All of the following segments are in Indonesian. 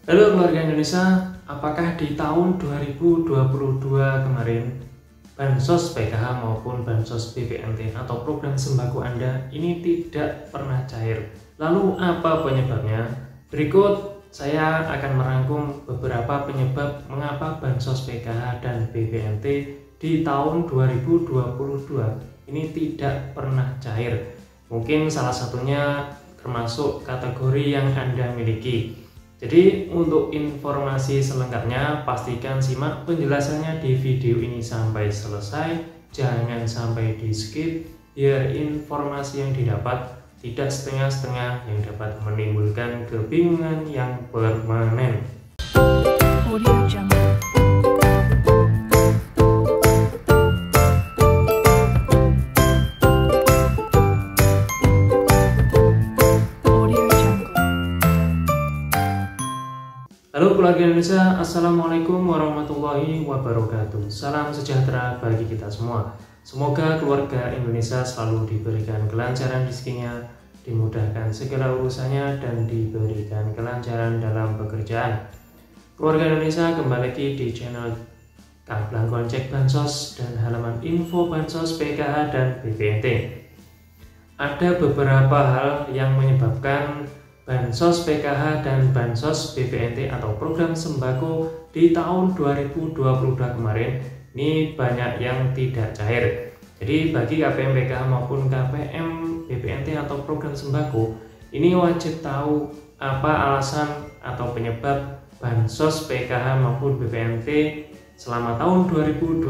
Halo keluarga Indonesia, apakah di tahun 2022 kemarin Bansos PKH maupun Bansos BPNT atau program sembako Anda ini tidak pernah cair? Lalu apa penyebabnya? Berikut saya akan merangkum beberapa penyebab mengapa Bansos PKH dan BPNT di tahun 2022 ini tidak pernah cair. Mungkin salah satunya termasuk kategori yang Anda miliki. Jadi untuk informasi selengkapnya pastikan simak penjelasannya di video ini sampai selesai, jangan sampai di skip biar informasi yang didapat tidak setengah-setengah yang dapat menimbulkan kebingungan yang permanen. Audio Jungle. Halo keluarga Indonesia, Assalamualaikum warahmatullahi wabarakatuh. Salam sejahtera bagi kita semua. Semoga keluarga Indonesia selalu diberikan kelancaran rezekinya, dimudahkan segala urusannya, dan diberikan kelancaran dalam pekerjaan. Keluarga Indonesia, kembali lagi di channel Kak Blangkon Cek Bansos dan halaman info Bansos PKH dan BPNT. Ada beberapa hal yang menyebabkan Bansos PKH dan Bansos BPNT atau program sembako di tahun 2022 kemarin ini banyak yang tidak cair. Jadi bagi KPM PKH maupun KPM BPNT atau program sembako ini wajib tahu apa alasan atau penyebab Bansos PKH maupun BPNT selama tahun 2022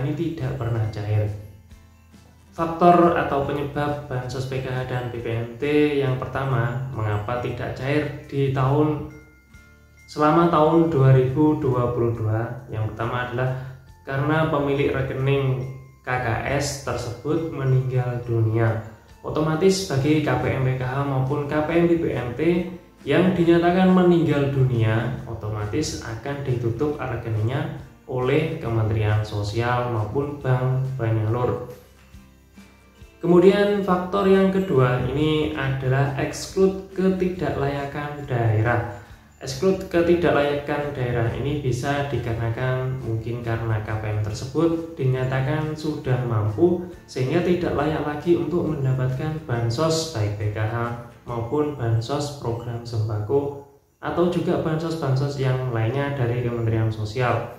ini tidak pernah cair. Faktor atau penyebab Bansos PKH dan BPNT yang pertama, mengapa tidak cair di selama tahun 2022? Yang pertama adalah karena pemilik rekening KKS tersebut meninggal dunia. Otomatis bagi KPM PKH maupun KPM BPNT yang dinyatakan meninggal dunia, otomatis akan ditutup rekeningnya oleh Kementerian Sosial maupun Bank Banyalur. Kemudian faktor yang kedua ini adalah exclude ketidaklayakan daerah. Exclude ketidaklayakan daerah ini bisa dikarenakan mungkin karena KPM tersebut dinyatakan sudah mampu sehingga tidak layak lagi untuk mendapatkan bansos baik PKH maupun bansos program sembako atau juga bansos-bansos yang lainnya dari Kementerian Sosial.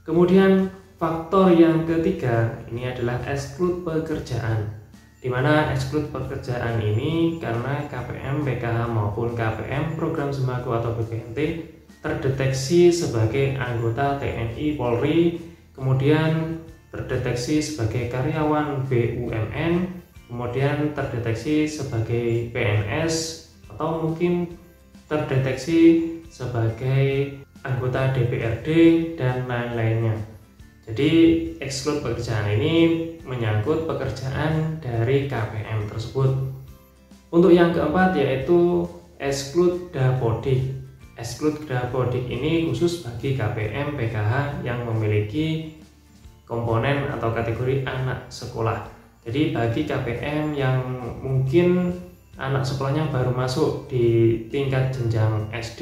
Kemudian faktor yang ketiga ini adalah exclude pekerjaan, di mana exclude pekerjaan ini karena KPM PKH maupun KPM program sembako atau BPNT terdeteksi sebagai anggota TNI Polri, kemudian terdeteksi sebagai karyawan BUMN, kemudian terdeteksi sebagai PNS, atau mungkin terdeteksi sebagai anggota DPRD dan lain-lainnya. Jadi exclude pekerjaan ini menyangkut pekerjaan dari KPM tersebut. Untuk yang keempat yaitu exclude dapodik. Exclude dapodik ini khusus bagi KPM PKH yang memiliki komponen atau kategori anak sekolah. Jadi bagi KPM yang mungkin anak sekolahnya baru masuk di tingkat jenjang SD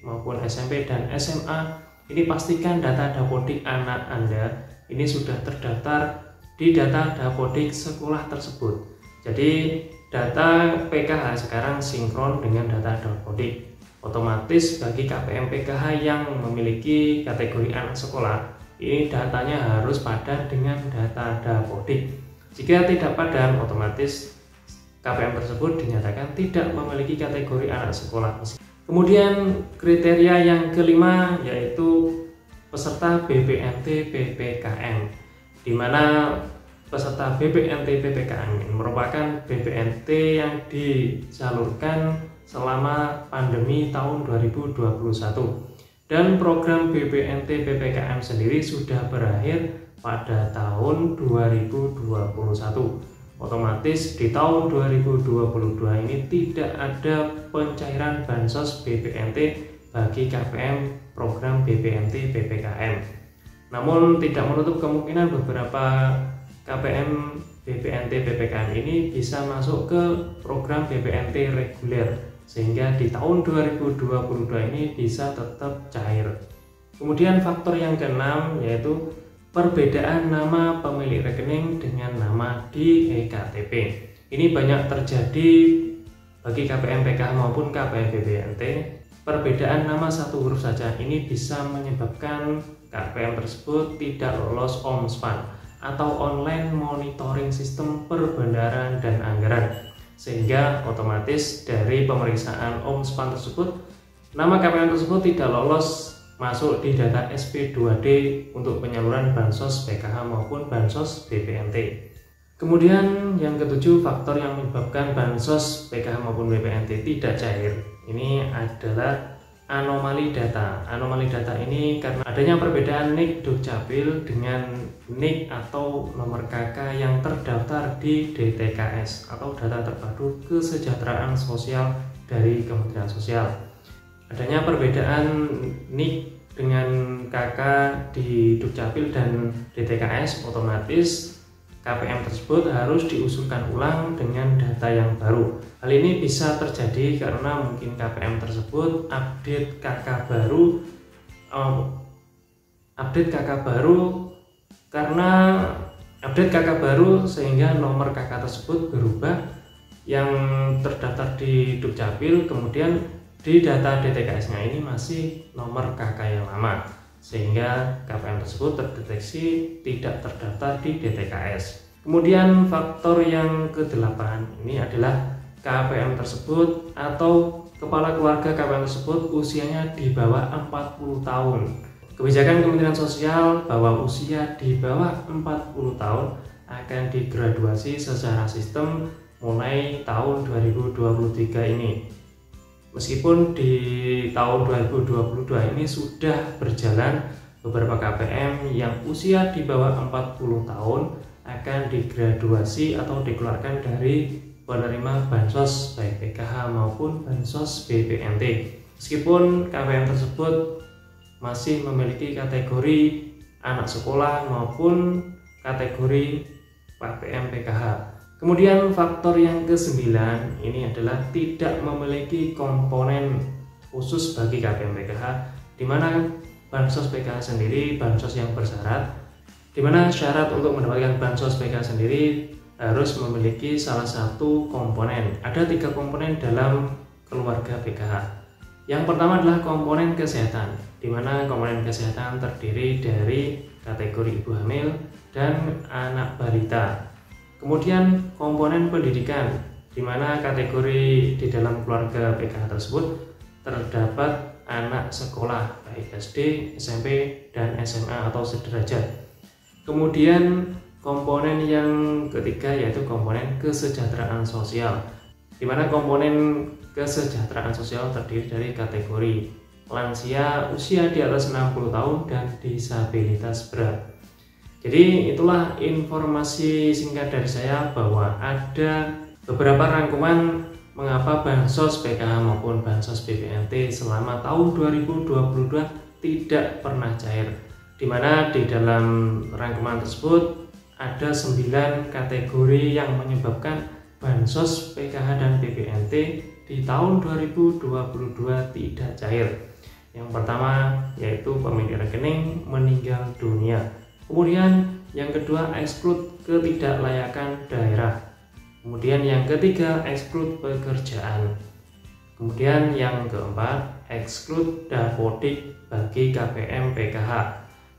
maupun SMP dan SMA, ini pastikan data dapodik anak Anda ini sudah terdaftar di data dapodik sekolah tersebut. Jadi data PKH sekarang sinkron dengan data dapodik. Otomatis bagi KPM PKH yang memiliki kategori anak sekolah, ini datanya harus padan dengan data dapodik. Jika tidak padan, otomatis KPM tersebut dinyatakan tidak memiliki kategori anak sekolah. Kemudian kriteria yang kelima yaitu peserta BPNT PPKM, di mana peserta BPNT PPKM ini merupakan BPNT yang disalurkan selama pandemi tahun 2021 dan program BPNT PPKM sendiri sudah berakhir pada tahun 2021. Otomatis di tahun 2022 ini tidak ada pencairan bansos BPNT bagi KPM program BPNT PPKM. Namun tidak menutup kemungkinan beberapa KPM BPNT PPKM ini bisa masuk ke program BPNT reguler sehingga di tahun 2022 ini bisa tetap cair. Kemudian faktor yang keenam yaitu perbedaan nama pemilik rekening dengan nama di eKTP. Ini banyak terjadi bagi KPM PKH maupun KPM BPNT. Perbedaan nama satu huruf saja ini bisa menyebabkan KPM tersebut tidak lolos OMSPAN atau Online Monitoring Sistem Perbendaharaan dan Anggaran, sehingga otomatis dari pemeriksaan OMSPAN tersebut nama KPM tersebut tidak lolos masuk di data SP2D untuk penyaluran bansos PKH maupun bansos BPNT. Kemudian yang ketujuh, faktor yang menyebabkan bansos PKH maupun BPNT tidak cair ini adalah anomali data. Anomali data ini karena adanya perbedaan NIK Dukcapil dengan NIK atau nomor KK yang terdaftar di DTKS atau Data Terpadu Kesejahteraan Sosial dari Kementerian Sosial. Adanya perbedaan NIK dengan KK di Dukcapil dan DTKS, otomatis KPM tersebut harus diusulkan ulang dengan data yang baru. Hal ini bisa terjadi karena mungkin KPM tersebut update KK baru sehingga nomor KK tersebut berubah yang terdaftar di Dukcapil, kemudian di data DTKS-nya ini masih nomor KK yang lama, sehingga KPM tersebut terdeteksi tidak terdaftar di DTKS. Kemudian faktor yang ke-8 ini adalah KPM tersebut atau kepala keluarga KPM tersebut usianya di bawah 40 tahun. Kebijakan Kementerian Sosial bahwa usia di bawah 40 tahun akan digraduasi secara sistem mulai tahun 2023 ini. Meskipun di tahun 2022 ini sudah berjalan beberapa KPM yang usia di bawah 40 tahun akan digraduasi atau dikeluarkan dari penerima bansos baik PKH maupun bansos BPNT. Meskipun KPM tersebut masih memiliki kategori anak sekolah maupun kategori KPM PKH. Kemudian faktor yang ke-9 ini adalah tidak memiliki komponen khusus bagi KPM PKH, di mana bansos PKH sendiri bansos yang bersyarat, di mana syarat untuk mendapatkan bansos PKH sendiri harus memiliki salah satu komponen. Ada 3 komponen dalam keluarga PKH. Yang pertama adalah komponen kesehatan, di mana komponen kesehatan terdiri dari kategori ibu hamil dan anak balita. Kemudian komponen pendidikan, di mana kategori di dalam keluarga PKH tersebut terdapat anak sekolah baik SD, SMP, dan SMA atau sederajat. Kemudian komponen yang ketiga yaitu komponen kesejahteraan sosial, di mana komponen kesejahteraan sosial terdiri dari kategori lansia, usia di atas 60 tahun, dan disabilitas berat. Jadi itulah informasi singkat dari saya bahwa ada beberapa rangkuman mengapa bansos PKH maupun bansos BPNT selama tahun 2022 tidak pernah cair, di mana di dalam rangkuman tersebut ada 9 kategori yang menyebabkan bansos PKH dan BPNT di tahun 2022 tidak cair. Yang pertama yaitu pemilik rekening meninggal dunia. Kemudian yang kedua eksklud ketidaklayakan daerah. Kemudian yang ketiga eksklud pekerjaan. Kemudian yang keempat eksklud dapodik bagi KPM PKH.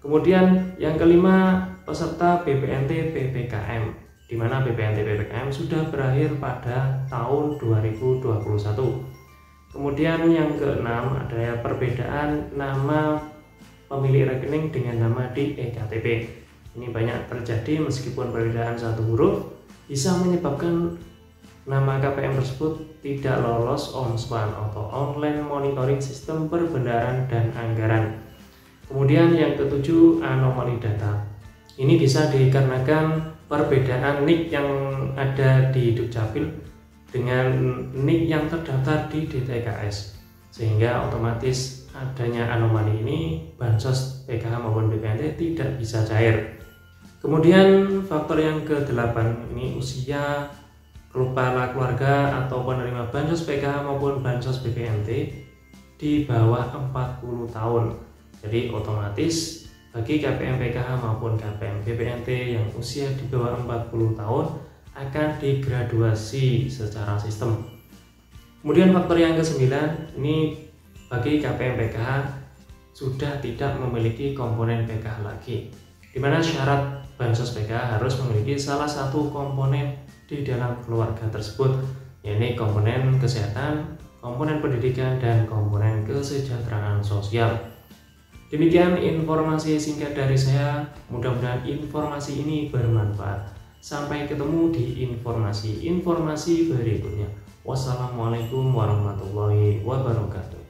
Kemudian yang kelima peserta BPNT PPKM, di mana BPNT PPKM sudah berakhir pada tahun 2021. Kemudian yang keenam adalah perbedaan nama pemilik rekening dengan nama di eKTP. Ini banyak terjadi meskipun perbedaan satu huruf bisa menyebabkan nama KPM tersebut tidak lolos OMSPAN atau Online Monitoring Sistem Perbendaharaan dan Anggaran. Kemudian yang ketujuh anomali data. Ini bisa dikarenakan perbedaan NIK yang ada di Dukcapil dengan NIK yang terdaftar di DTKS, sehingga otomatis adanya anomali ini bansos PKH maupun BPNT tidak bisa cair. Kemudian faktor yang ke-8 ini usia kepala keluarga atau penerima bansos PKH maupun bansos BPNT di bawah 40 tahun. Jadi otomatis bagi KPM PKH maupun KPM BPNT yang usia di bawah 40 tahun akan digraduasi secara sistem. Kemudian faktor yang ke-9 ini bagi KPM PKH sudah tidak memiliki komponen PKH lagi, di mana syarat bansos PKH harus memiliki salah satu komponen di dalam keluarga tersebut, yaitu komponen kesehatan, komponen pendidikan, dan komponen kesejahteraan sosial. Demikian informasi singkat dari saya, mudah-mudahan informasi ini bermanfaat. Sampai ketemu di informasi berikutnya. Wassalamualaikum warahmatullahi wabarakatuh.